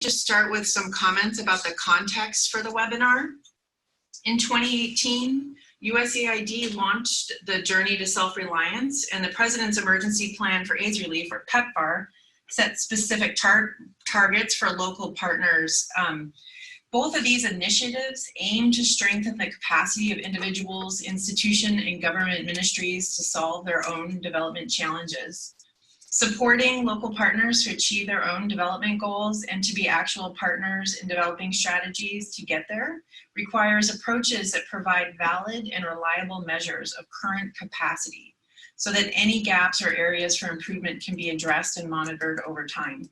just start with some comments about the context for the webinar. In 2018, USAID launched the Journey to Self-Reliance, and the President's Emergency Plan for AIDS Relief, or PEPFAR, set specific targets for local partners. Both of these initiatives aim to strengthen the capacity of individuals, institutions, and government ministries to solve their own development challenges. Supporting local partners to achieve their own development goals and to be actual partners in developing strategies to get there requires approaches that provide valid and reliable measures of current capacity so that any gaps or areas for improvement can be addressed and monitored over time.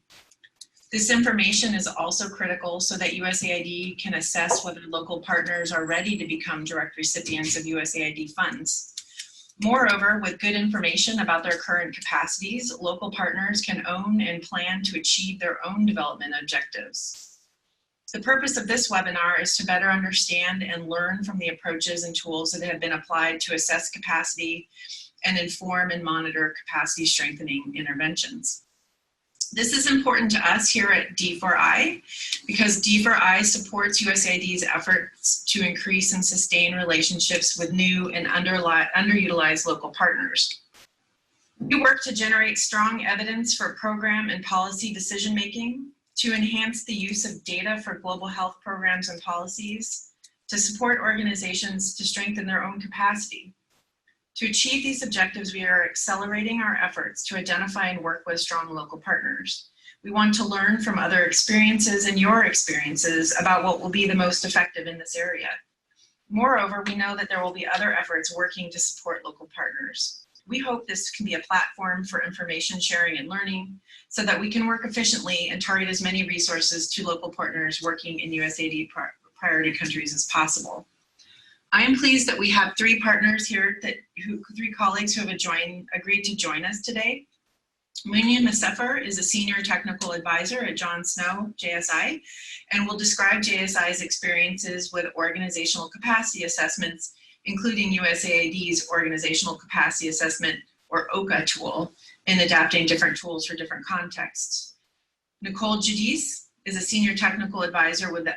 This information is also critical so that USAID can assess whether local partners are ready to become direct recipients of USAID funds. Moreover, with good information about their current capacities, local partners can own and plan to achieve their own development objectives. The purpose of this webinar is to better understand and learn from the approaches and tools that have been applied to assess capacity and inform and monitor capacity strengthening interventions. This is important to us here at D4I because D4I supports USAID's efforts to increase and sustain relationships with new and underutilized local partners. We work to generate strong evidence for program and policy decision-making, to enhance the use of data for global health programs and policies, to support organizations to strengthen their own capacity. To achieve these objectives, we are accelerating our efforts to identify and work with strong local partners. We want to learn from other experiences and your experiences about what will be the most effective in this area. Moreover, we know that there will be other efforts working to support local partners. We hope this can be a platform for information sharing and learning so that we can work efficiently and target as many resources to local partners working in USAID priority countries as possible. I am pleased that we have three partners here, three colleagues who have agreed to join us today. Munia Masefer is a senior technical advisor at John Snow JSI and will describe JSI's experiences with organizational capacity assessments, including USAID's Organizational Capacity Assessment, or OCA tool, in adapting different tools for different contexts. Nicole Giudice is a senior technical advisor with the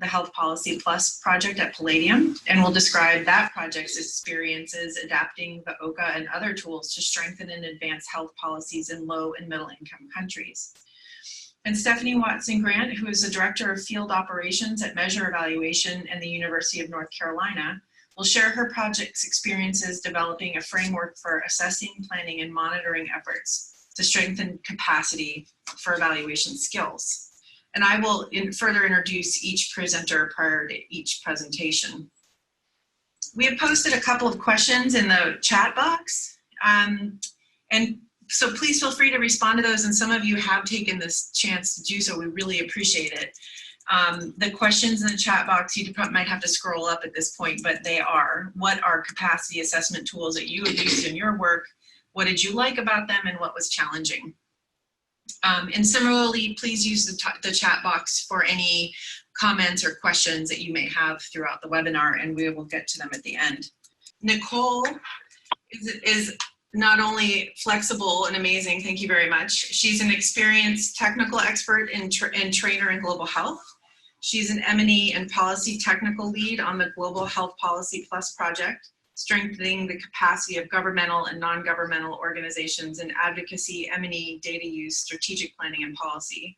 Health Policy Plus project at Palladium and will describe that project's experiences adapting the OCA and other tools to strengthen and advance health policies in low and middle income countries. And Stephanie Watson Grant, who is the Director of Field Operations at Measure Evaluation and the University of North Carolina, will share her project's experiences developing a framework for assessing, planning, and monitoring efforts to strengthen capacity for evaluation skills. And I will further introduce each presenter prior to each presentation. We have posted a couple of questions in the chat box. And so please feel free to respond to those. And some of you have taken this chance to do so. We really appreciate it. The questions in the chat box, you might have to scroll up at this point, but they are: what are capacity assessment tools that you have used in your work? What did you like about them and what was challenging? And similarly, please use the chat box for any comments or questions that you may have throughout the webinar, and we will get to them at the end. Nicole is not only flexible and amazing, thank you very much. She's an experienced technical expert and trainer in global health. She's an M&E and policy technical lead on the Global Health Policy Plus project, strengthening the capacity of governmental and non-governmental organizations in advocacy, M&E, data use, strategic planning, and policy.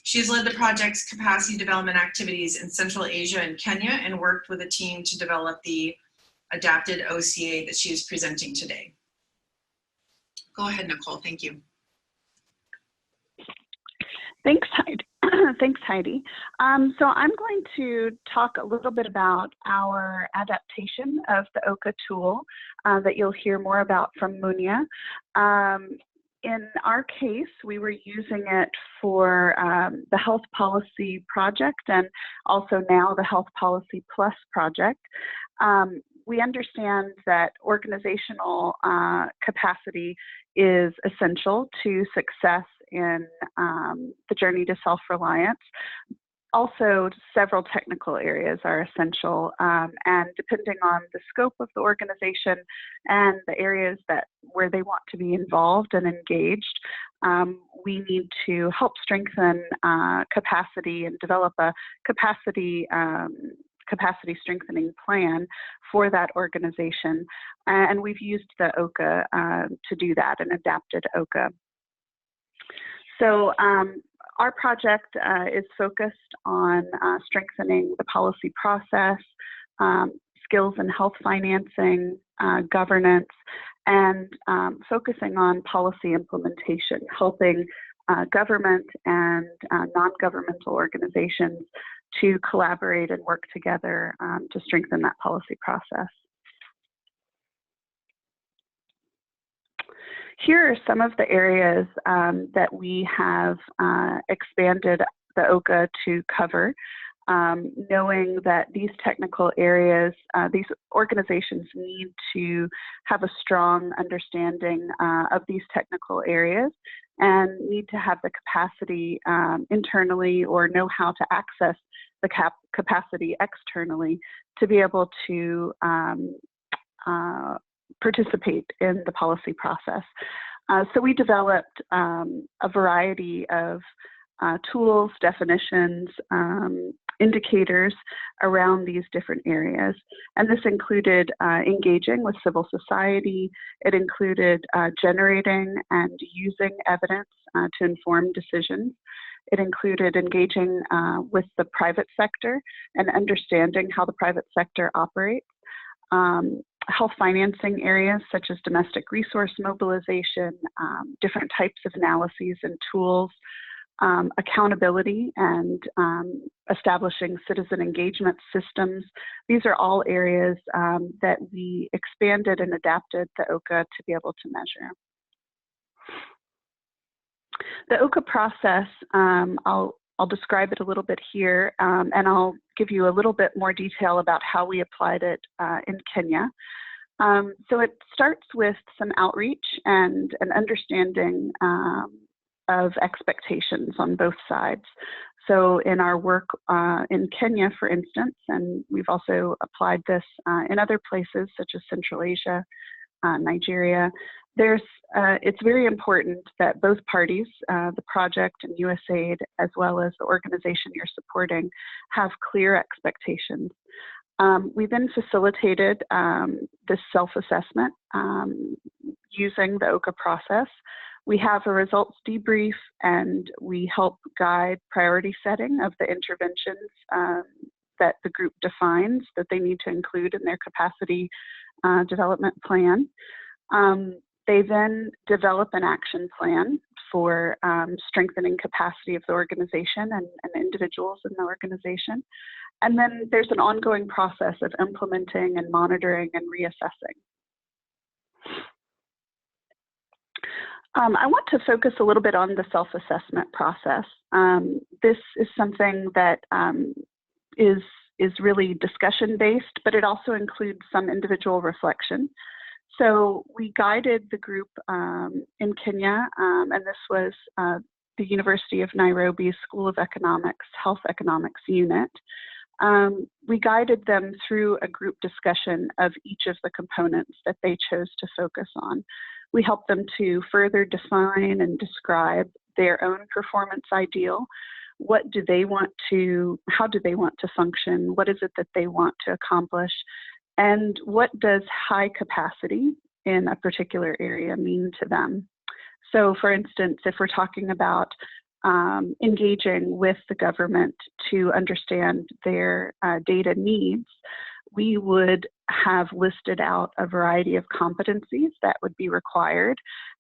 She has led the project's capacity development activities in Central Asia and Kenya and worked with a team to develop the adapted OCA that she is presenting today. Go ahead, Nicole, thank you. Thanks, Heidi. Thanks, Heidi. So I'm going to talk a little bit about our adaptation of the OCA tool that you'll hear more about from Munia. In our case, we were using it for the Health Policy Project and also now the Health Policy Plus project. We understand that organizational capacity is essential to success in the journey to self-reliance. also, several technical areas are essential, and depending on the scope of the organization and the areas where they want to be involved and engaged, we need to help strengthen capacity and develop a capacity strengthening plan for that organization. And we've used the OCA to do that, and adapted OCA. So our project is focused on strengthening the policy process, skills in health financing, governance, and focusing on policy implementation, helping government and non-governmental organizations to collaborate and work together to strengthen that policy process. Here are some of the areas that we have expanded the OCA to cover, knowing that these technical areas, these organizations need to have a strong understanding of these technical areas and need to have the capacity internally, or know how to access the capacity externally to be able to participate in the policy process. So we developed a variety of tools, definitions, indicators around these different areas. And this included engaging with civil society. It included generating and using evidence to inform decisions. It included engaging with the private sector and understanding how the private sector operates. Health financing areas such as domestic resource mobilization, different types of analyses and tools, accountability, and establishing citizen engagement systems. These are all areas that we expanded and adapted the OCA to be able to measure. The OCA process, I'll describe it a little bit here, and I'll give you a little bit more detail about how we applied it in Kenya. So it starts with some outreach and an understanding of expectations on both sides. So in our work in Kenya, for instance, and we've also applied this in other places such as Central Asia, Nigeria, it's very important that both parties, the project and USAID, as well as the organization you're supporting, have clear expectations. We then facilitated this self-assessment using the OCA process. We have a results debrief, and we help guide priority setting of the interventions that the group defines that they need to include in their capacity development plan. They then develop an action plan for strengthening capacity of the organization and individuals in the organization. And then there's an ongoing process of implementing and monitoring and reassessing. I want to focus a little bit on the self-assessment process. This is something that is really discussion-based, but it also includes some individual reflection. So we guided the group in Kenya, and this was the University of Nairobi School of Economics, Health Economics Unit. We guided them through a group discussion of each of the components that they chose to focus on. We helped them to further define and describe their own performance ideal. What do they want to, how do they want to function? What is it that they want to accomplish? And what does high capacity in a particular area mean to them? So for instance, if we're talking about engaging with the government to understand their data needs, we would have listed out a variety of competencies that would be required,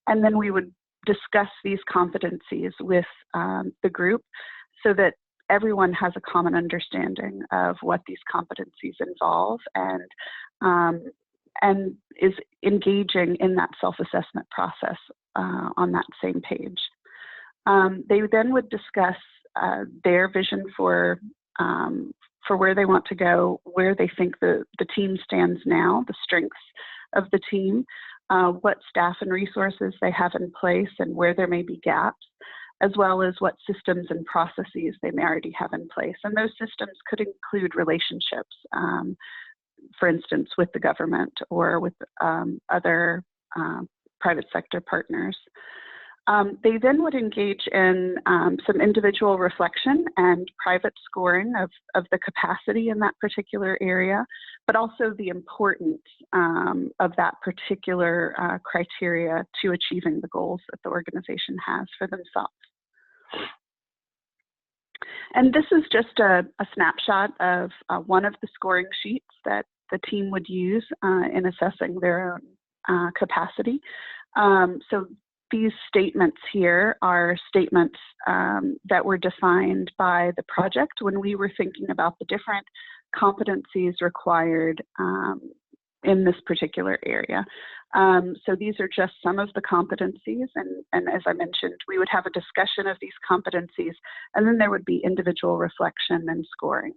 and then we would discuss these competencies with the group so that everyone has a common understanding of what these competencies involve and is engaging in that self-assessment process on that same page. They then would discuss their vision for where they want to go, where they think the team stands now, the strengths of the team, what staff and resources they have in place, and where there may be gaps, as well as what systems and processes they may already have in place. And those systems could include relationships, for instance, with the government or with other private sector partners. They then would engage in some individual reflection and private scoring of the capacity in that particular area, but also the importance of that particular criteria to achieving the goals that the organization has for themselves. And this is just a snapshot of one of the scoring sheets that the team would use in assessing their own capacity. So these statements here are statements that were defined by the project when we were thinking about the different competencies required in this particular area. So these are just some of the competencies, and as I mentioned, we would have a discussion of these competencies, and then there would be individual reflection and scoring.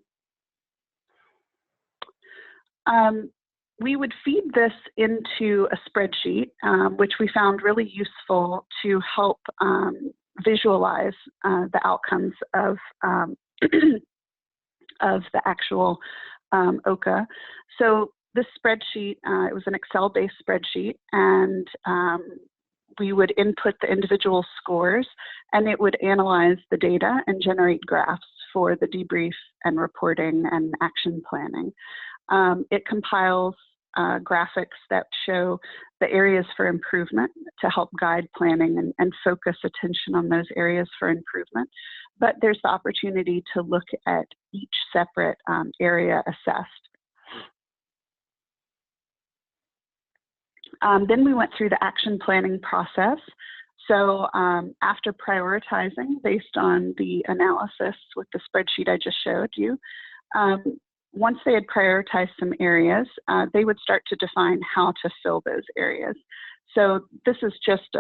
We would feed this into a spreadsheet, which we found really useful to help visualize the outcomes of of the actual OCA. So this spreadsheet, it was an Excel-based spreadsheet, and we would input the individual scores, and it would analyze the data and generate graphs for the debrief and reporting and action planning. It compiles graphics that show the areas for improvement to help guide planning and focus attention on those areas for improvement. But there's the opportunity to look at each separate area assessed. Then we went through the action planning process. So after prioritizing based on the analysis with the spreadsheet I just showed you, once they had prioritized some areas, they would start to define how to fill those areas. So this is just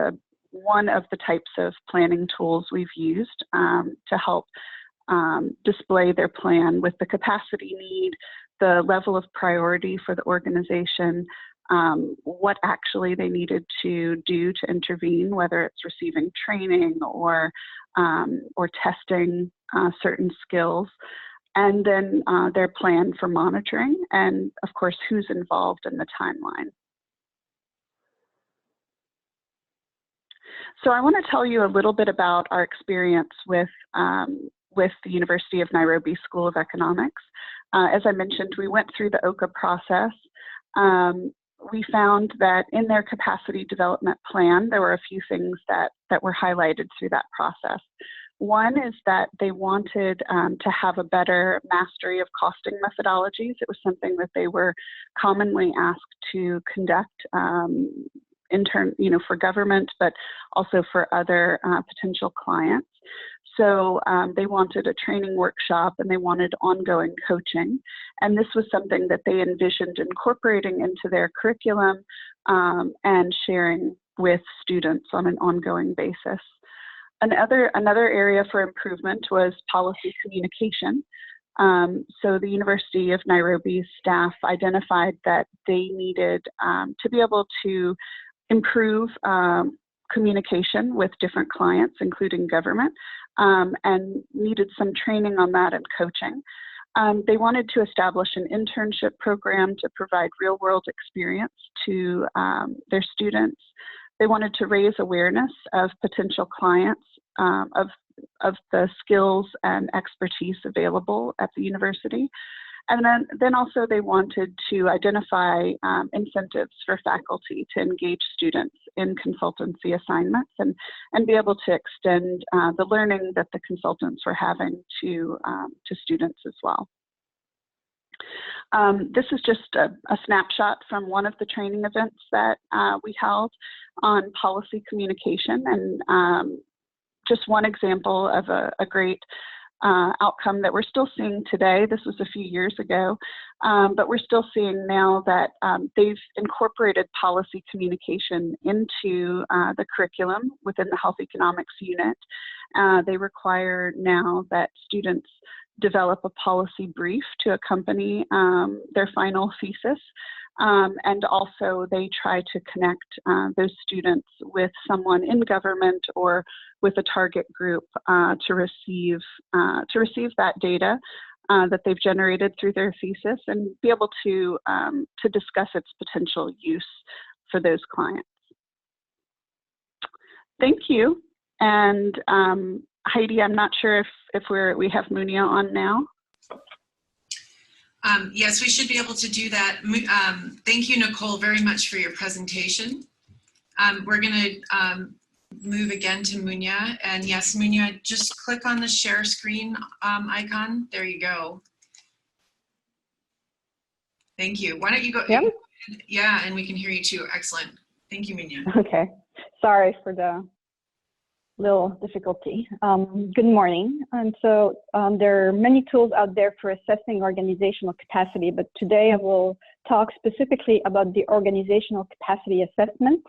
one of the types of planning tools we've used to help display their plan with the capacity need, the level of priority for the organization, what actually they needed to do to intervene, whether it's receiving training or testing certain skills, and then their plan for monitoring, and of course, who's involved in the timeline. So I want to tell you a little bit about our experience with the University of Nairobi School of Economics. As I mentioned, we went through the OCA process. We found that in their capacity development plan, there were a few things that were highlighted through that process. One is that they wanted to have a better mastery of costing methodologies. It was something that they were commonly asked to conduct for government, but also for other potential clients. So they wanted a training workshop, and they wanted ongoing coaching. And this was something that they envisioned incorporating into their curriculum and sharing with students on an ongoing basis. Another area for improvement was policy communication. So the University of Nairobi's staff identified that they needed to be able to improve communication with different clients, including government, and needed some training on that and coaching. They wanted to establish an internship program to provide real-world experience to their students. They wanted to raise awareness of potential clients, of the skills and expertise available at the university. And then also they wanted to identify incentives for faculty to engage students in consultancy assignments and be able to extend the learning that the consultants were having to students as well. This is just a snapshot from one of the training events that we held on policy communication, and just one example of a great outcome that we're still seeing today. This was a few years ago, but we're still seeing now that they've incorporated policy communication into the curriculum within the health economics unit. They require now that students develop a policy brief to accompany their final thesis. And also they try to connect those students with someone in government or with a target group to receive that data that they've generated through their thesis and be able to discuss its potential use for those clients. Thank you. And Heidi, I'm not sure if we have Munia on now. Yes, we should be able to do that. Thank you, Nicole, very much for your presentation. We're going to move again to Munia. And yes, Munia, just click on the share screen icon. There you go. Thank you. Why don't you go? Yep. Yeah, and we can hear you too. Excellent. Thank you, Munia. Okay. Sorry for the little difficulty. Good morning. And so there are many tools out there for assessing organizational capacity, but today I will talk specifically about the organizational capacity assessment,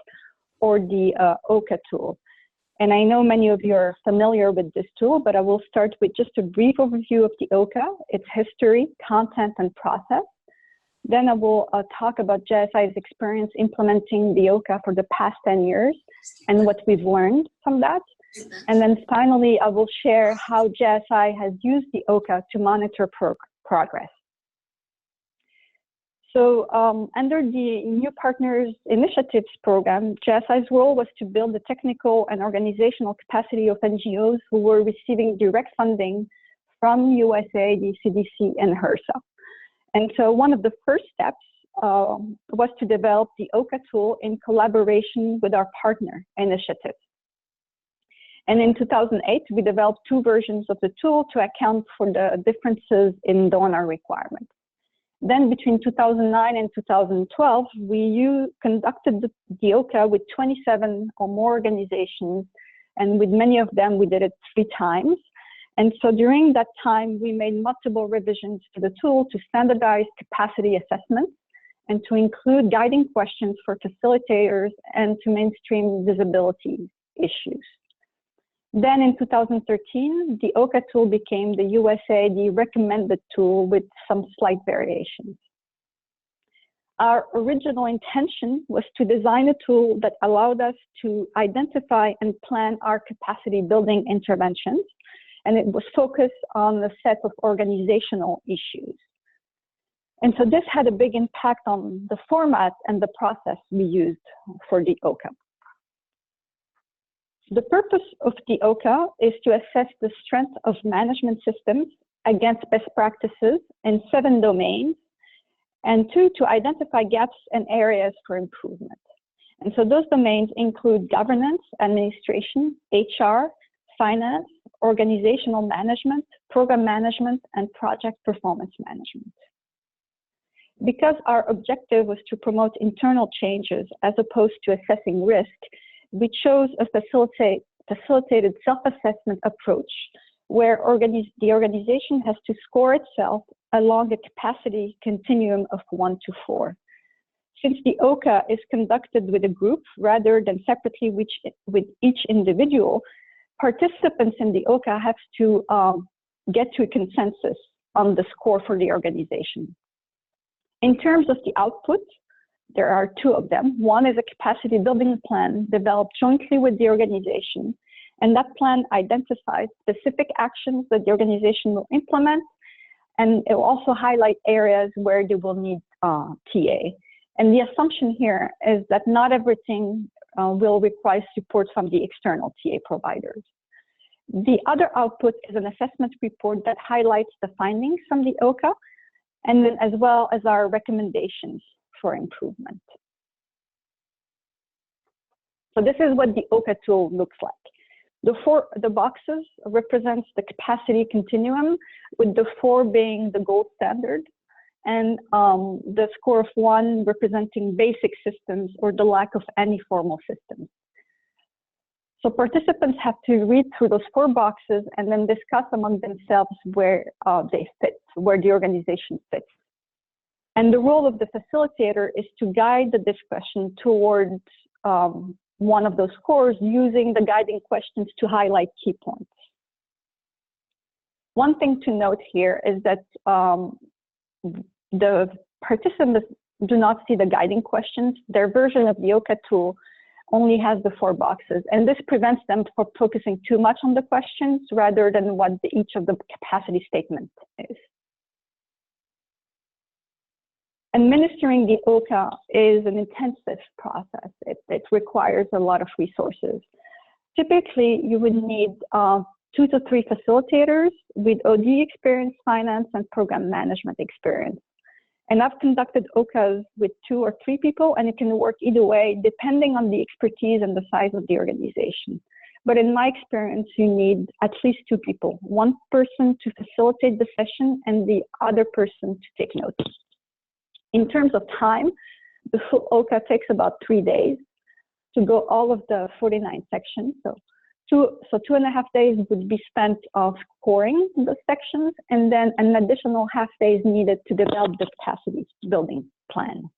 or the OCA tool. And I know many of you are familiar with this tool, but I will start with just a brief overview of the OCA, its history, content, and process. Then I will talk about JSI's experience implementing the OCA for the past 10 years and what we've learned from that. And then finally, I will share how JSI has used the OCA to monitor progress. So under the New Partners Initiatives program, JSI's role was to build the technical and organizational capacity of NGOs who were receiving direct funding from USAID, CDC, and HRSA. And so one of the first steps was to develop the OCA tool in collaboration with our partner initiatives. And in 2008, we developed 2 versions of the tool to account for the differences in donor requirements. Then between 2009 and 2012, we conducted the OCA with 27 or more organizations, and with many of them, we did it 3 times. And so during that time, we made multiple revisions to the tool to standardize capacity assessments and to include guiding questions for facilitators and to mainstream visibility issues. Then in 2013, the OCA tool became the USAID recommended tool with some slight variations. Our original intention was to design a tool that allowed us to identify and plan our capacity building interventions, and it was focused on a set of organizational issues. And so this had a big impact on the format and the process we used for the OCA. The purpose of the OCA is to assess the strength of management systems against best practices in 7 domains, and 2, to identify gaps and areas for improvement. And so those domains include governance, administration, HR, finance, organizational management, program management, and project performance management. Because our objective was to promote internal changes as opposed to assessing risk, we chose a facilitated self-assessment approach where the organization has to score itself along a capacity continuum of 1 to 4. Since the OCA is conducted with a group rather than separately with each individual, participants in the OCA have to get to a consensus on the score for the organization. In terms of the output, there are 2 of them. One is a capacity building plan developed jointly with the organization, and that plan identifies specific actions that the organization will implement, and it will also highlight areas where they will need TA. And the assumption here is that not everything will require support from the external TA providers. The other output is an assessment report that highlights the findings from the OCA, and then as well as our recommendations for improvement. So this is what the OCA tool looks like. The boxes represents the capacity continuum, with the 4 being the gold standard, and the score of 1 representing basic systems or the lack of any formal systems. So participants have to read through those 4 boxes and then discuss among themselves where they fit, where the organization fits. And the role of the facilitator is to guide the discussion towards one of those scores using the guiding questions to highlight key points. One thing to note here is that the do not see the guiding questions. Their version of the OCA tool only has the 4 boxes, and this prevents them from focusing too much on the questions rather than what each of the capacity statement is. Administering the OCA is an intensive process. It requires a lot of resources. Typically, you would need 2 to 3 facilitators with OD experience, finance, and program management experience. And I've conducted OCAs with 2 or 3 people, and it can work either way, depending on the expertise and the size of the organization. But in my experience, you need at least 2 people, 1 person to facilitate the session and the other person to take notes. In terms of time, the full OCA takes about 3 days to go all of the 49 sections. So 2.5 days would be spent of scoring the sections, and then an additional half day is needed to develop the capacity building plan.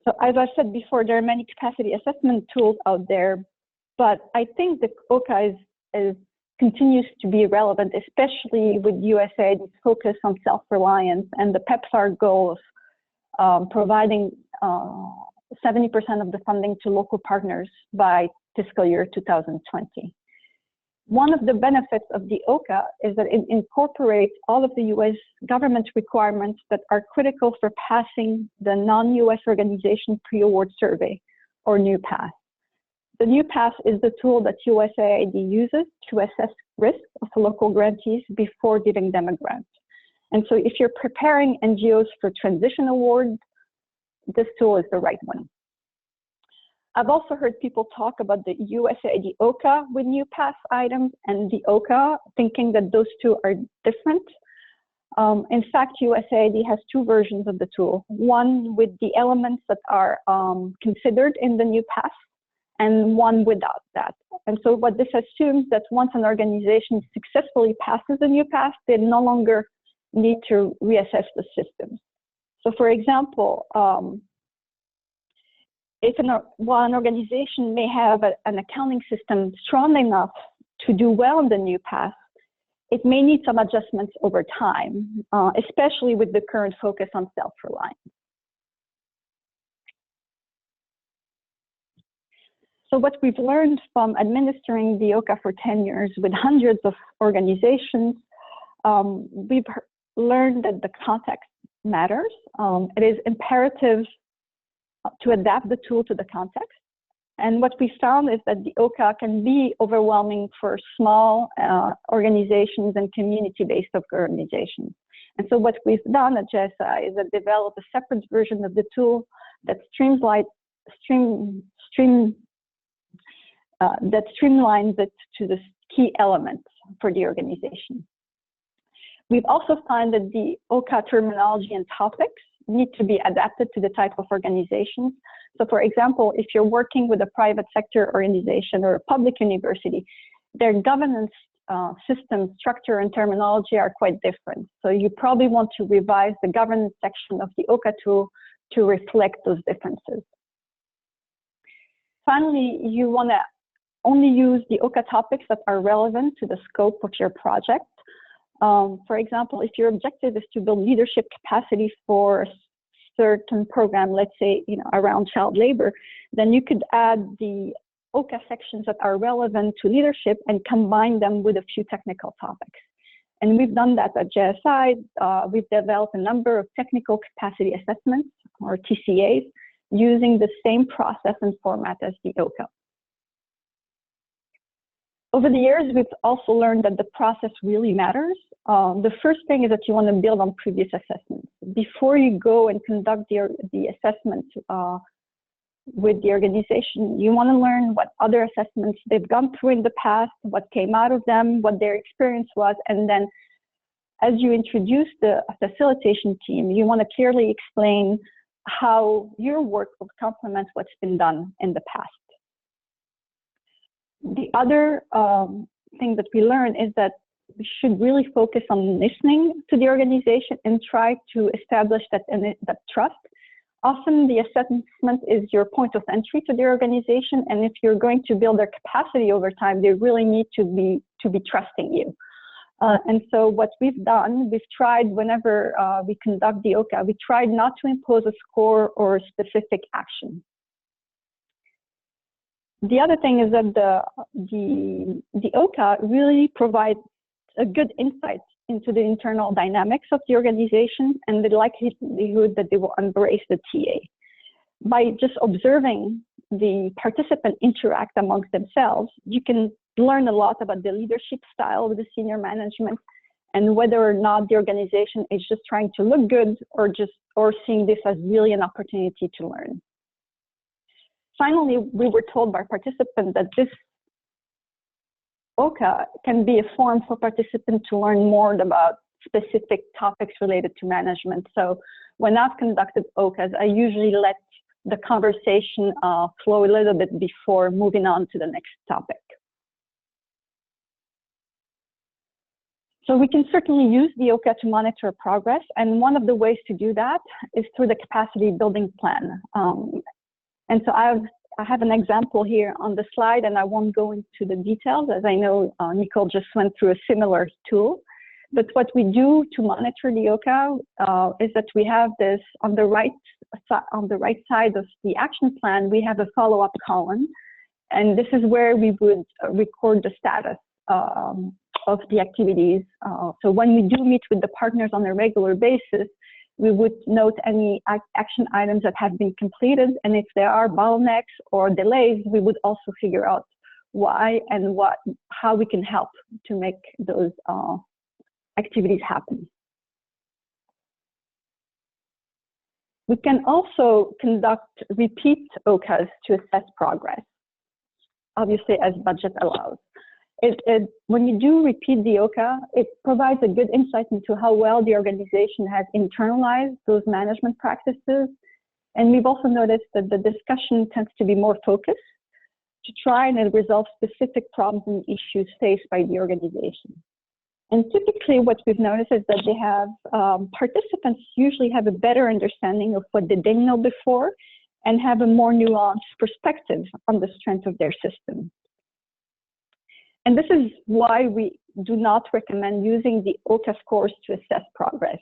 So as I said before, there are many capacity assessment tools out there, but I think the OCA continues to be relevant, especially with USAID's focus on self-reliance and the PEPFAR goal of providing 70% of the funding to local partners by fiscal year 2020. One of the benefits of the OCA is that it incorporates all of the US government requirements that are critical for passing the non-US organization pre-award survey, or NUPAS. The NUPAS is the tool that USAID uses to assess risk of local grantees before giving them a grant. And so if you're preparing NGOs for transition awards, this tool is the right one. I've also heard people talk about the USAID OCA with NUPAS items and the OCA, thinking that those two are different. In fact, USAID has 2 versions of the tool, one with the elements that are considered in the NUPAS, and one without that. And so what this assumes that once an organization successfully passes the NUPAS, they no longer need to reassess the systems. So for example, if while an organization may have an accounting system strong enough to do well in the NUPAS, it may need some adjustments over time, especially with the current focus on self-reliance. So what we've learned from administering the OCA for 10 years with hundreds of organizations, we've learned that the context matters. It is imperative to adapt the tool to the context. And what we found is that the OCA can be overwhelming for small organizations and community-based organizations. And so what we've done at JSI is that develop a separate version of the tool that streamlines it to the key elements for the organization. We've also found that the OCA terminology and topics need to be adapted to the type of organizations. So for example, if you're working with a private sector organization or a public university, their governance system, structure, and terminology are quite different. So you probably want to revise the governance section of the OCA tool to reflect those differences. Finally, you want to only use the OCA topics that are relevant to the scope of your project. For example, if your objective is to build leadership capacity for a certain program, let's say around child labor, then you could add the OCA sections that are relevant to leadership and combine them with a few technical topics. And we've done that at JSI. We've developed a number of technical capacity assessments, or TCAs, using the same process and format as the OCA. Over the years, we've also learned that the process really matters. The first thing is that you want to build on previous assessments. Before you go and conduct the assessment with the organization, you want to learn what other assessments they've gone through in the past, what came out of them, what their experience was, and then as you introduce the facilitation team, you want to clearly explain how your work will complement what's been done in the past. The other thing that we learn is that we should really focus on listening to the organization and try to establish that trust. Often the assessment is your point of entry to the organization, and if you're going to build their capacity over time, they really need to be trusting you. And so what we've done, we've tried whenever we conduct the OCA, we tried not to impose a score or a specific action. The other thing is that the OCA really provides a good insight into the internal dynamics of the organization and the likelihood that they will embrace the TA. By just observing the participants interact amongst themselves, you can learn a lot about the leadership style of the senior management and whether or not the organization is just trying to look good or seeing this as really an opportunity to learn. Finally, we were told by participants that this OCA can be a forum for participants to learn more about specific topics related to management. So when I've conducted OCAs, I usually let the conversation flow a little bit before moving on to the next topic. So we can certainly use the OCA to monitor progress, and one of the ways to do that is through the capacity building plan. And so I have an example here on the slide, and I won't go into the details, as I know Nicole just went through a similar tool. But what we do to monitor the OCA is that we have this on the right side of the action plan, we have a follow-up column, and this is where we would record the status of the activities. So when we do meet with the partners on a regular basis, we would note any action items that have been completed, and if there are bottlenecks or delays, we would also figure out why and how we can help to make those activities happen. We can also conduct repeat OCAs to assess progress, obviously as budget allows. When you do repeat the OCA, it provides a good insight into how well the organization has internalized those management practices. And we've also noticed that the discussion tends to be more focused to try and resolve specific problems and issues faced by the organization. And typically what we've noticed is that they have, participants usually have a better understanding of what they didn't know before and have a more nuanced perspective on the strength of their system. And this is why we do not recommend using the OCA scores to assess progress.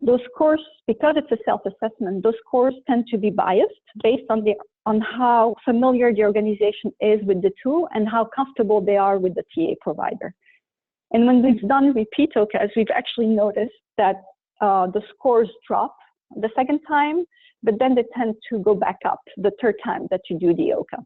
Those scores, because it's a self-assessment, those scores tend to be biased based on how familiar the organization is with the tool and how comfortable they are with the TA provider. And when we've done repeat OCAs, we've actually noticed that the scores drop the second time, but then they tend to go back up the third time that you do the OCA.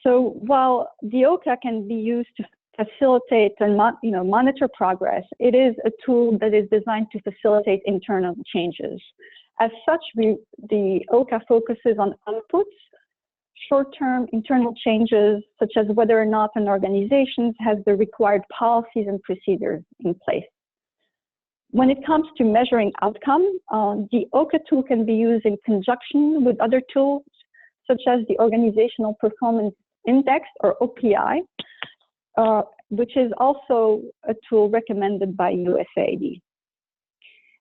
So while the OCA can be used to facilitate and monitor progress, it is a tool that is designed to facilitate internal changes. As such, the OCA focuses on outputs, short-term internal changes, such as whether or not an organization has the required policies and procedures in place. When it comes to measuring outcome, the OCA tool can be used in conjunction with other tools, such as the Organizational Performance Index, or OPI, which is also a tool recommended by USAID.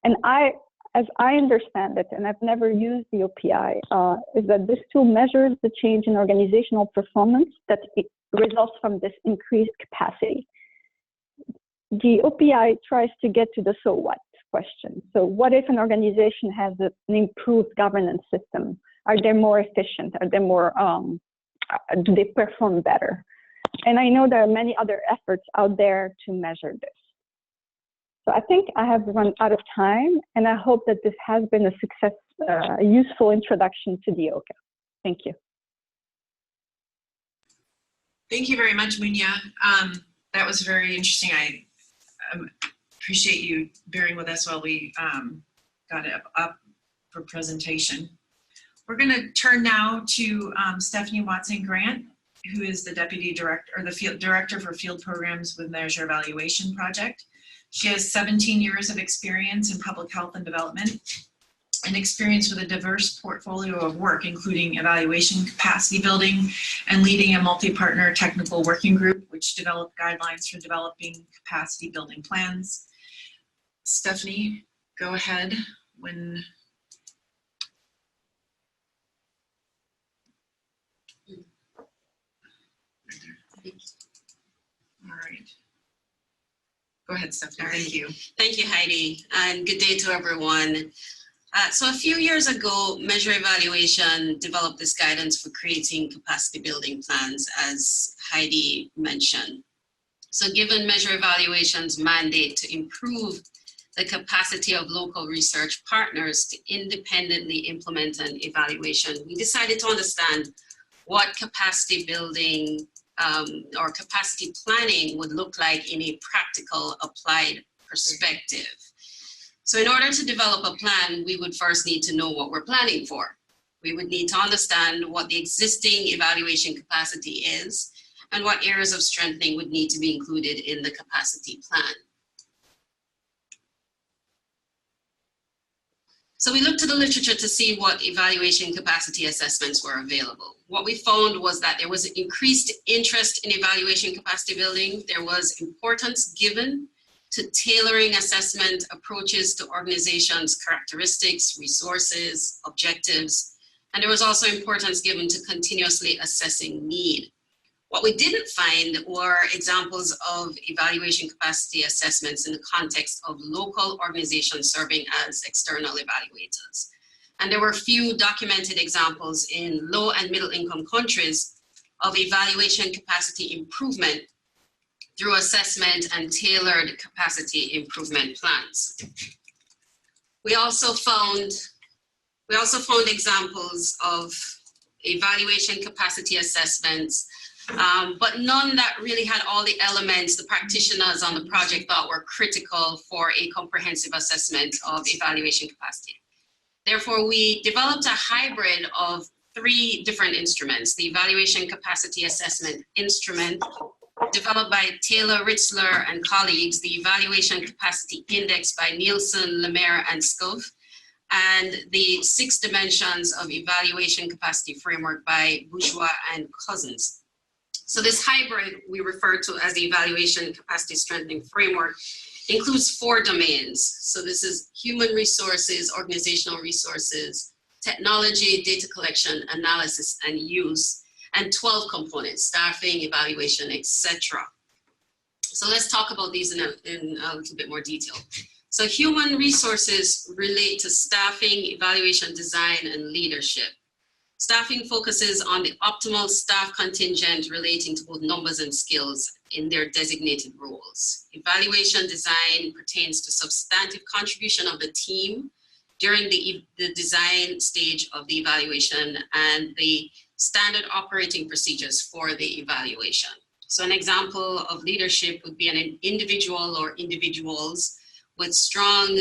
And as I understand it, and I've never used the OPI, is that this tool measures the change in organizational performance that results from this increased capacity. The OPI tries to get to the so what question. So what if an organization has an improved governance system? Are they more efficient? Are they more, do they perform better? And I know there are many other efforts out there to measure this. So I think I have run out of time, and I hope that this has been a success, a useful introduction to the OCA. Thank you. Thank you very much, Munya. That was very interesting. I appreciate you bearing with us while we got it up for presentation. We're going to turn now to Stephanie Watson-Grant, who is the Deputy Director, or the Field Director for Field Programs with Measure Evaluation Project. She has 17 years of experience in public health and development and experience with a diverse portfolio of work, including evaluation, capacity building, and leading a multi-partner technical working group, which developed guidelines for developing capacity building plans. Stephanie, go ahead when. All right. Go ahead, Stephanie. All right. Thank you. Thank you, Heidi, and good day to everyone. So a few years ago, Measure Evaluation developed this guidance for creating capacity building plans, as Heidi mentioned. So given Measure Evaluation's mandate to improve the capacity of local research partners to independently implement an evaluation, we decided to understand what capacity building or capacity planning would look like in a practical applied perspective. So in order to develop a plan, we would first need to know what we're planning for. We would need to understand what the existing evaluation capacity is and what areas of strengthening would need to be included in the capacity plan. So we looked to the literature to see what evaluation capacity assessments were available. What we found was that there was increased interest in evaluation capacity building. There was importance given to tailoring assessment approaches to organizations' characteristics, resources, objectives, and there was also importance given to continuously assessing need. What we didn't find were examples of evaluation capacity assessments in the context of local organizations serving as external evaluators. And there were few documented examples in low and middle income countries of evaluation capacity improvement through assessment and tailored capacity improvement plans. We also found examples of evaluation capacity assessments, but none that really had all the elements the practitioners on the project thought were critical for a comprehensive assessment of evaluation capacity. Therefore, we developed a hybrid of 3 different instruments: the Evaluation Capacity Assessment Instrument, developed by Taylor, Ritzler, and colleagues, the Evaluation Capacity Index by Nielsen, Lemaire, and Scove, and the 6 Dimensions of Evaluation Capacity Framework by Bourgeois and Cousins. So this hybrid we refer to as the Evaluation Capacity Strengthening Framework includes 4 domains. So this is human resources, organizational resources, technology, data collection, analysis, and use, and 12 components: staffing, evaluation, etc. So let's talk about these in a little bit more detail. So human resources relate to staffing, evaluation design, and leadership. Staffing focuses on the optimal staff contingent relating to both numbers and skills in their designated roles. Evaluation design pertains to substantive contribution of the team during the design stage of the evaluation and the standard operating procedures for the evaluation. So an example of leadership would be an individual or individuals with strong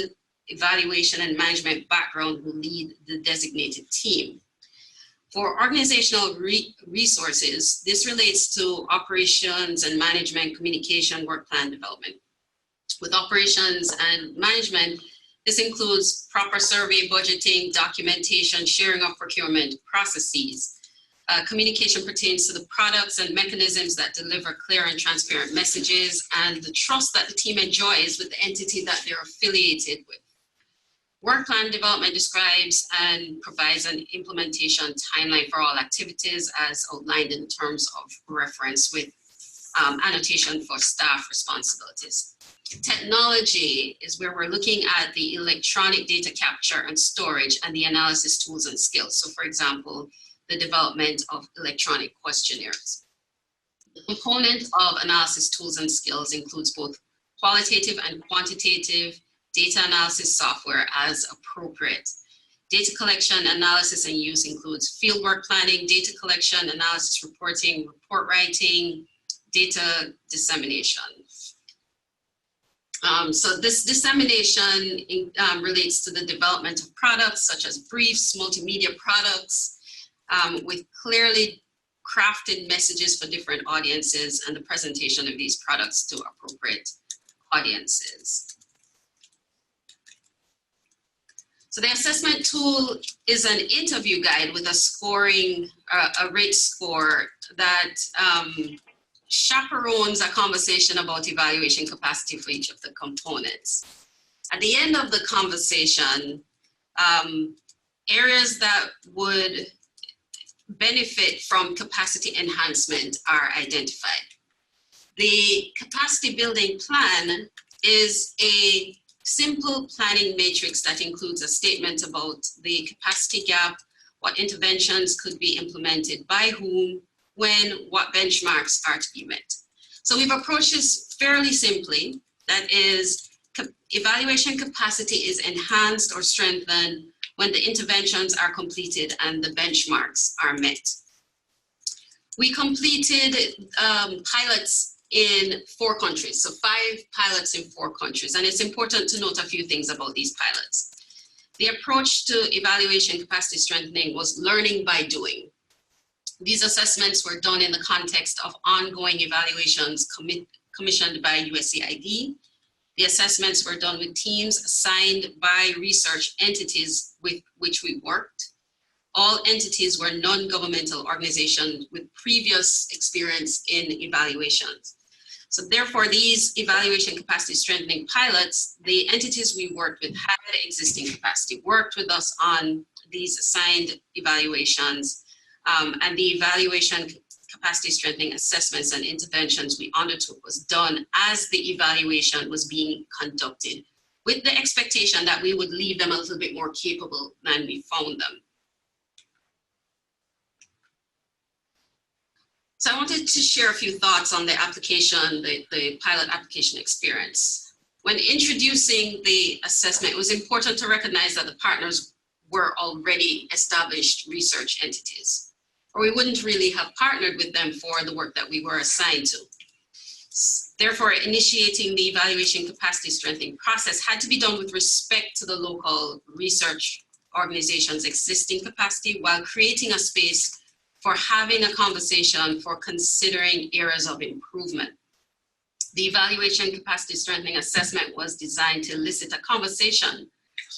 evaluation and management background who lead the designated team. For organizational resources, this relates to operations and management, communication, work plan development. With operations and management, this includes proper survey, budgeting, documentation, sharing of procurement processes. Communication pertains to the products and mechanisms that deliver clear and transparent messages and the trust that the team enjoys with the entity that they're affiliated with. Work plan development describes and provides an implementation timeline for all activities as outlined in terms of reference with annotation for staff responsibilities. Technology is where we're looking at the electronic data capture and storage and the analysis tools and skills. So for example, the development of electronic questionnaires. The component of analysis tools and skills includes both qualitative and quantitative data analysis software as appropriate. Data collection, analysis, and use includes fieldwork planning, data collection, analysis, reporting, report writing, data dissemination. So this dissemination relates to the development of products such as briefs, multimedia products, with clearly crafted messages for different audiences and the presentation of these products to appropriate audiences. So the assessment tool is an interview guide with a scoring, a rate score that chaperones a conversation about evaluation capacity for each of the components. At the end of the conversation, areas that would benefit from capacity enhancement are identified. The capacity building plan is a simple planning matrix that includes a statement about the capacity gap, what interventions could be implemented by whom, when, what benchmarks are to be met. So we've approached this fairly simply. That is, evaluation capacity is enhanced or strengthened when the interventions are completed and the benchmarks are met. We completed pilots in 4 countries, so 5 pilots in 4 countries. And it's important to note a few things about these pilots. The approach to evaluation capacity strengthening was learning by doing. These assessments were done in the context of ongoing evaluations commissioned by USAID. The assessments were done with teams assigned by research entities with which we worked. All entities were non-governmental organizations with previous experience in evaluations. So therefore, these evaluation capacity strengthening pilots, the entities we worked with had existing capacity, worked with us on these assigned evaluations, and the evaluation capacity strengthening assessments and interventions we undertook was done as the evaluation was being conducted, with the expectation that we would leave them a little bit more capable than we found them. So I wanted to share a few thoughts on the application, the pilot application experience. When introducing the assessment, it was important to recognize that the partners were already established research entities, or we wouldn't really have partnered with them for the work that we were assigned to. Therefore, initiating the evaluation capacity strengthening process had to be done with respect to the local research organization's existing capacity while creating a space for having a conversation, for considering areas of improvement. The evaluation capacity strengthening assessment was designed to elicit a conversation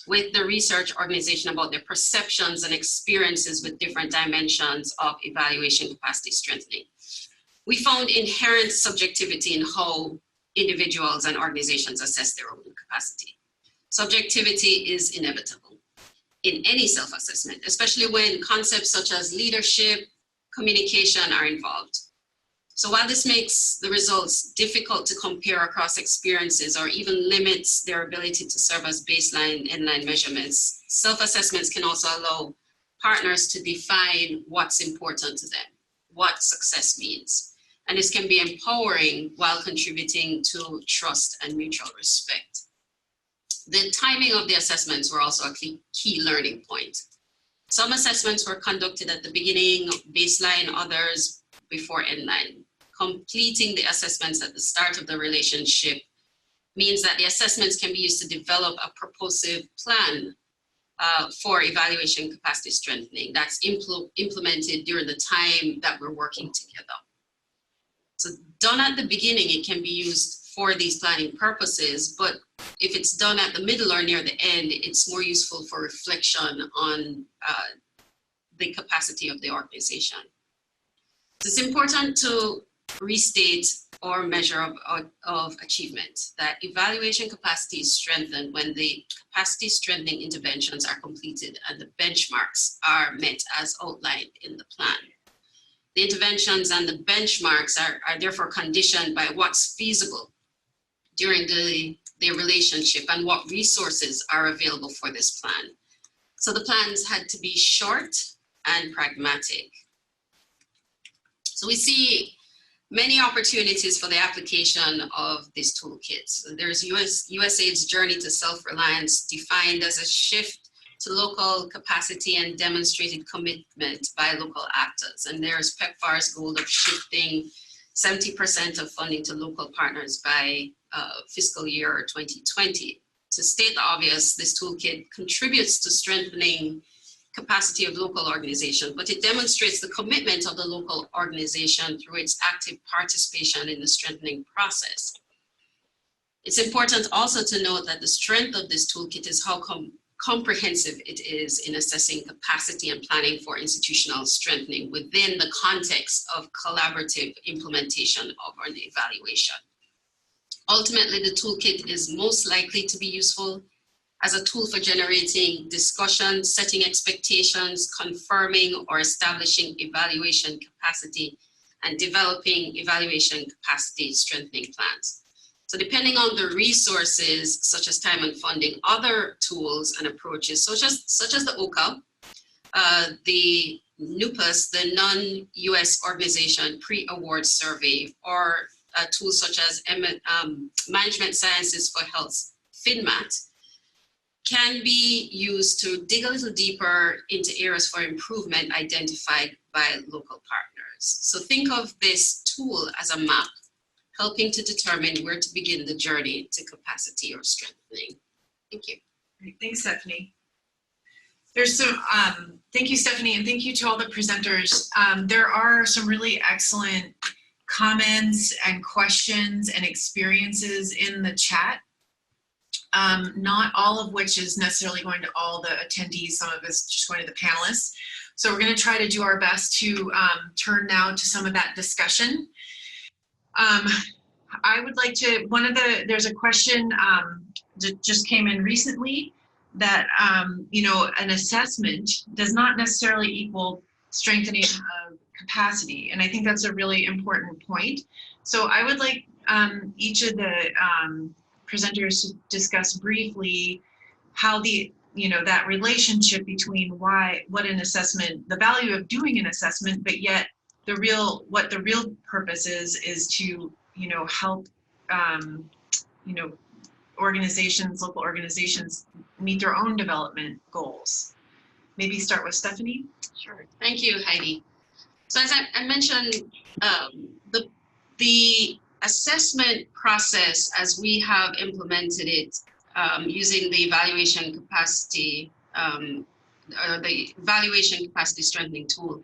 with the research organization about their perceptions and experiences with different dimensions of evaluation capacity strengthening. We found inherent subjectivity in how individuals and organizations assess their own capacity. Subjectivity is inevitable in any self-assessment, especially when concepts such as leadership, communication are involved. So while this makes the results difficult to compare across experiences or even limits their ability to serve as baseline inline measurements, self-assessments can also allow partners to define what's important to them, what success means. And this can be empowering while contributing to trust and mutual respect. The timing of the assessments were also a key learning point. Some assessments were conducted at the beginning, baseline, others before endline. Completing the assessments at the start of the relationship means that the assessments can be used to develop a propulsive plan for evaluation capacity strengthening that's implemented during the time that we're working together. So done at the beginning, it can be used for these planning purposes, but if it's done at the middle or near the end, it's more useful for reflection on the capacity of the organization. So it's important to restate our measure of achievement, that evaluation capacity is strengthened when the capacity strengthening interventions are completed and the benchmarks are met as outlined in the plan. The interventions and the benchmarks are therefore conditioned by what's feasible during the relationship and what resources are available for this plan. So the plans had to be short and pragmatic. So we see many opportunities for the application of this toolkit. So there's USAID's Journey to Self-Reliance, defined as a shift to local capacity and demonstrated commitment by local actors. And there's PEPFAR's goal of shifting 70% of funding to local partners by fiscal year 2020. To state the obvious, this toolkit contributes to strengthening capacity of local organizations, but it demonstrates the commitment of the local organization through its active participation in the strengthening process. It's important also to note that the strength of this toolkit is how comprehensive it is in assessing capacity and planning for institutional strengthening within the context of collaborative implementation of an evaluation. Ultimately, the toolkit is most likely to be useful as a tool for generating discussion, setting expectations, confirming or establishing evaluation capacity, and developing evaluation capacity strengthening plans. So depending on the resources, such as time and funding, other tools and approaches, such as the OCA, the NUPAS, the non-US organization pre-award survey, or tools such as Management Sciences for Health, FINMAT, can be used to dig a little deeper into areas for improvement identified by local partners. So think of this tool as a map, helping to determine where to begin the journey to capacity or strengthening. Thank you. Great. Thanks, Stephanie. There's some, thank you, Stephanie, and thank you to all the presenters. There are some really excellent comments and questions and experiences in the chat. Not all of which is necessarily going to all the attendees, some of us just going to the panelists. So we're going to try to do our best to turn now to some of that discussion. I would like to, there's a question that just came in recently that, you know, an assessment does not necessarily equal strengthening of capacity. And I think that's a really important point. So I would like each of the presenters to discuss briefly how the, you know, that relationship between what an assessment, the value of doing an assessment, but yet what the real purpose is to, you know, help, you know, local organizations meet their own development goals. Maybe start with Stephanie. Sure. Thank you, Heidi. So as I mentioned, the assessment process, as we have implemented it using the evaluation capacity, the evaluation capacity strengthening tool,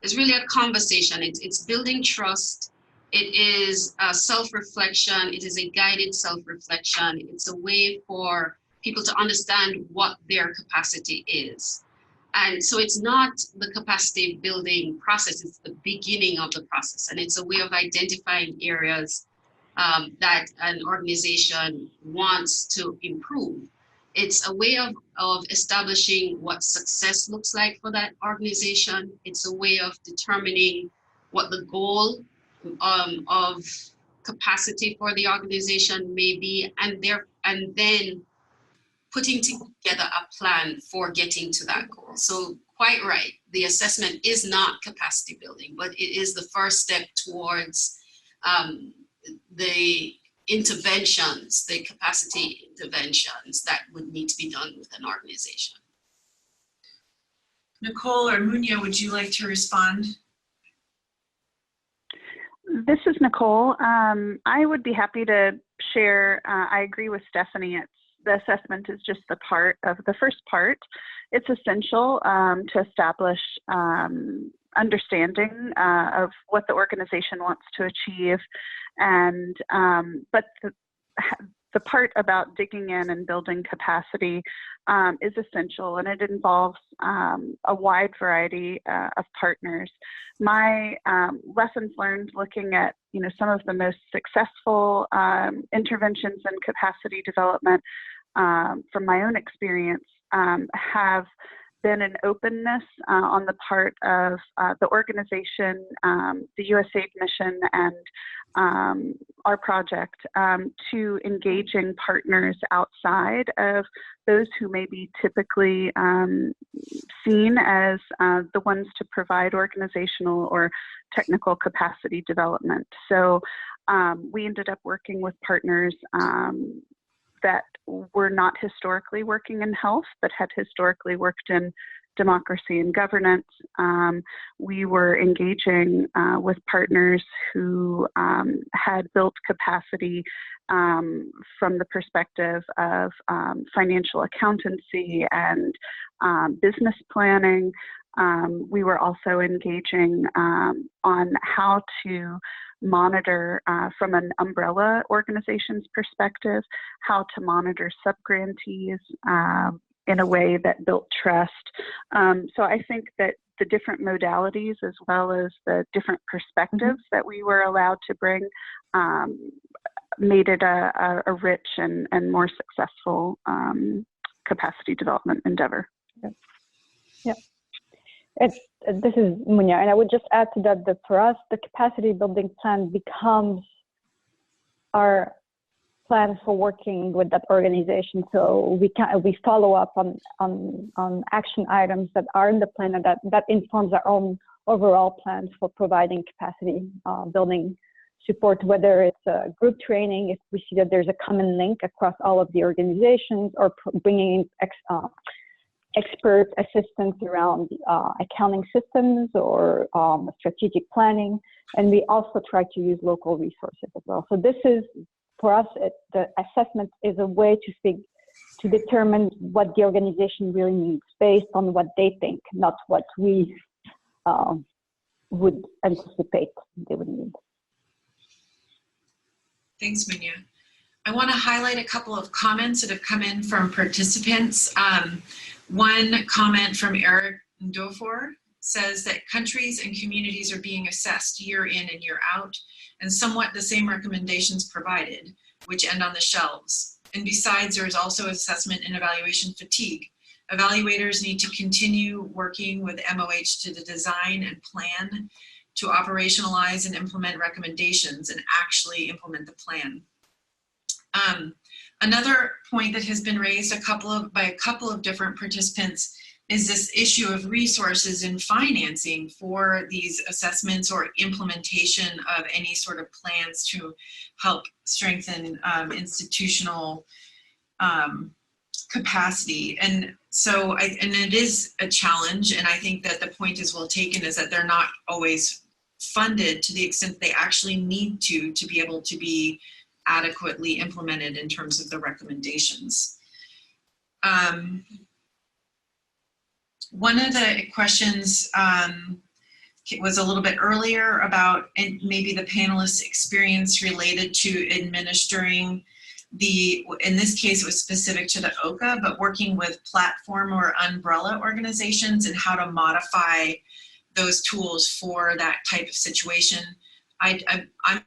is really a conversation. It's building trust. It is a self-reflection. It is a guided self-reflection. It's a way for people to understand what their capacity is. And so it's not the capacity building process, it's the beginning of the process. And it's a way of identifying areas that an organization wants to improve. It's a way of establishing what success looks like for that organization. It's a way of determining what the goal of capacity for the organization may be, and then putting together a plan for getting to that goal. So quite right, the assessment is not capacity building, but it is the first step towards the interventions, the capacity interventions that would need to be done with an organization. Nicole or Munya, would you like to respond? This is Nicole. I would be happy to share. I agree with Stephanie. The assessment is just the first part. It's essential to establish understanding of what the organization wants to achieve, and but the part about digging in and building capacity is essential, and it involves a wide variety of partners. My lessons learned looking at, you know, some of the most successful interventions in capacity development from my own experience have been an openness on the part of the organization, the USAID mission, and our project to engaging partners outside of those who may be typically seen as the ones to provide organizational or technical capacity development. So we ended up working with partners that were not historically working in health, but had historically worked in democracy and governance. We were engaging with partners who had built capacity from the perspective of financial accountancy and business planning. We were also engaging on how to monitor from an umbrella organization's perspective, how to monitor subgrantees in a way that built trust. So I think that the different modalities as well as the different perspectives that we were allowed to bring made it a rich and more successful capacity development endeavor. Yeah. This is Munya, and I would just add to that for us, the capacity building plan becomes our plan for working with that organization. So we follow up on action items that are in the plan, and that informs our own overall plans for providing capacity building support, whether it's a group training, if we see that there's a common link across all of the organizations, or bringing in expert assistance around accounting systems or strategic planning. And we also try to use local resources as well. So this is, for us, the assessment is a way to determine what the organization really needs based on what they think, not what we would anticipate they would need. Thanks, Munya. I want to highlight a couple of comments that have come in from participants. One comment from Eric Ndofor says that countries and communities are being assessed year in and year out, and somewhat the same recommendations provided, which end on the shelves. And besides, there is also assessment and evaluation fatigue. Evaluators need to continue working with MOH to design and plan, to operationalize and implement recommendations and actually implement the plan. Another point that has been raised by a couple of different participants is this issue of resources and financing for these assessments or implementation of any sort of plans to help strengthen institutional capacity. And so, and it is a challenge, and I think that the point is well taken, is that they're not always funded to the extent they actually need to be able to be adequately implemented in terms of the recommendations. One of the questions was a little bit earlier about, and maybe the panelists' experience related to administering in this case it was specific to the OCA, but working with platform or umbrella organizations and how to modify those tools for that type of situation. I'm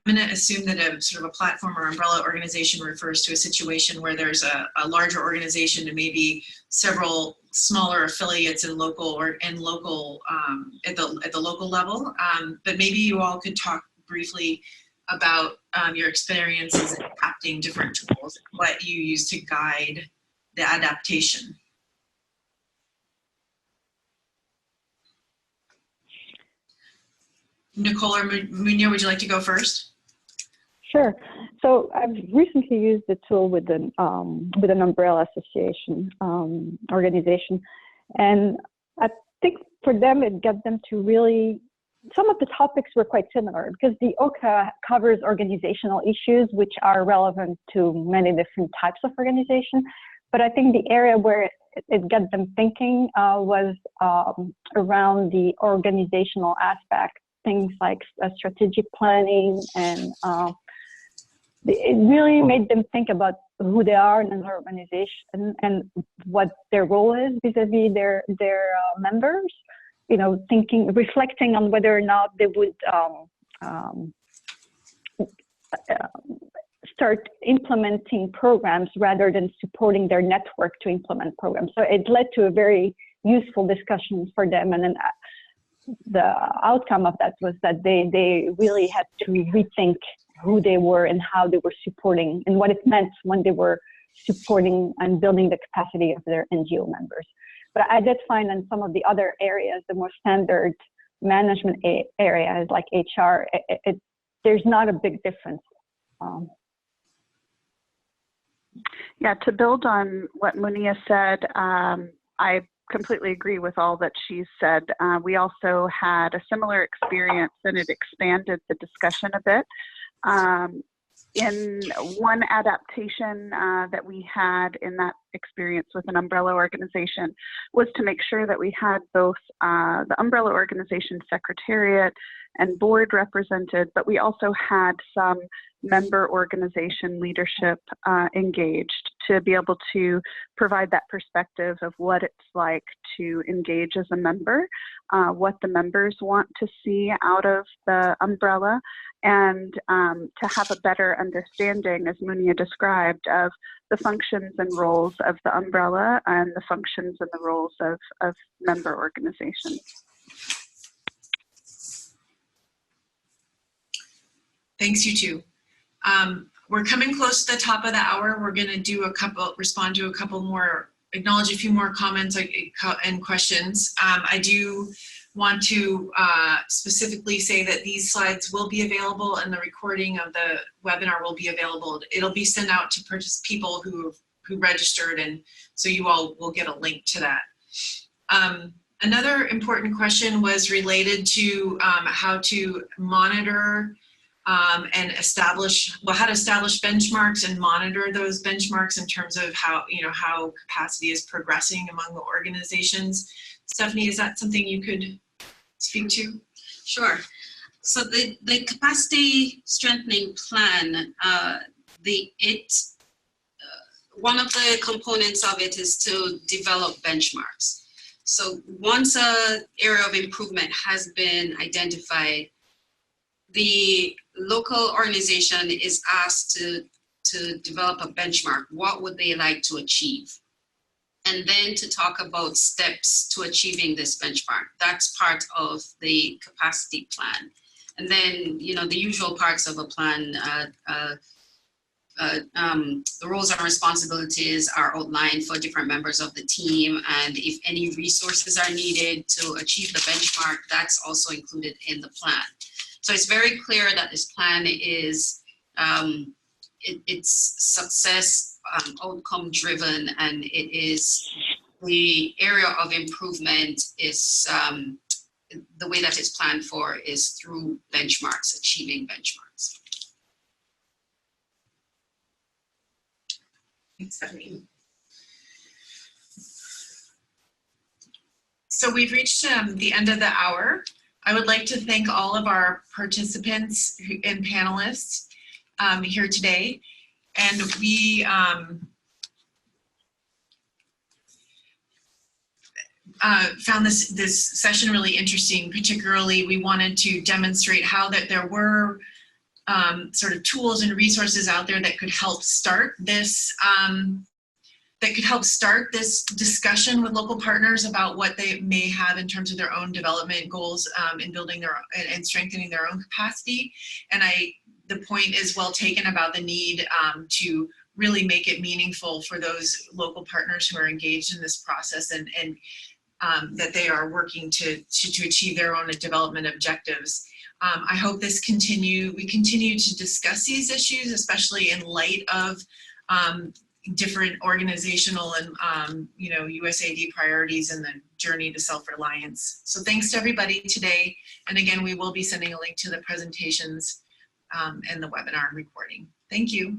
going to assume that a sort of a platform or umbrella organization refers to a situation where there's a larger organization and maybe several smaller affiliates in local at the local level. But maybe you all could talk briefly about your experiences in adapting different tools, what you use to guide the adaptation. Nicole or Munya, would you like to go first? Sure. So I've recently used the tool with an umbrella association organization, and I think for them it got them to really. Some of the topics were quite similar because the OCA covers organizational issues which are relevant to many different types of organization. But I think the area where it got them thinking was around the organizational aspect. Things like strategic planning, and it really made them think about who they are in an organization and what their role is vis-a-vis their members. You know, reflecting on whether or not they would start implementing programs rather than supporting their network to implement programs. So it led to a very useful discussion for them, and then the outcome of that was that they really had to rethink who they were and how they were supporting and what it meant when they were supporting and building the capacity of their NGO members. But I did find in some of the other areas, the more standard management areas like HR, there's not a big difference. Yeah, to build on what Munya said, I completely agree with all that she said. We also had a similar experience, and it expanded the discussion a bit. In one adaptation that we had in that experience with an umbrella organization was to make sure that we had both the umbrella organization secretariat and board represented, but we also had some member organization leadership engaged to be able to provide that perspective of what it's like to engage as a member, what the members want to see out of the umbrella, and to have a better understanding, as Munya described, of the functions and roles of the umbrella and the functions and the roles of member organizations. Thanks, you too. We're coming close to the top of the hour. We're going to do respond to a couple more, acknowledge a few more comments and questions. I do want to specifically say that these slides will be available and the recording of the webinar will be available. It'll be sent out to people who registered, and so you all will get a link to that. Another important question was related to how to monitor and how to establish benchmarks and monitor those benchmarks in terms of how capacity is progressing among the organizations. Stephanie, is that something you could speak to? Sure. So the capacity strengthening plan, one of the components of it is to develop benchmarks. So once an area of improvement has been identified, the local organization is asked to develop a benchmark. What would they like to achieve? And then to talk about steps to achieving this benchmark. That's part of the capacity plan. And then, the usual parts of a plan, the roles and responsibilities are outlined for different members of the team. And if any resources are needed to achieve the benchmark, that's also included in the plan. So it's very clear that this plan is, it's success outcome driven, and it is the area of improvement is the way that it's planned for is through benchmarks, achieving benchmarks. Thanks, Stephanie. So we've reached the end of the hour. I would like to thank all of our participants and panelists here today. And we found this session really interesting. Particularly, we wanted to demonstrate how that there were sort of tools and resources out there that could help start this discussion with local partners about what they may have in terms of their own development goals in building and strengthening their own capacity. And the point is well taken about the need to really make it meaningful for those local partners who are engaged in this process, and that they are working to achieve their own development objectives. I hope we continue to discuss these issues, especially in light of different organizational and USAID priorities and the journey to self-reliance. So thanks to everybody today. And again, we will be sending a link to the presentations and the webinar recording. Thank you.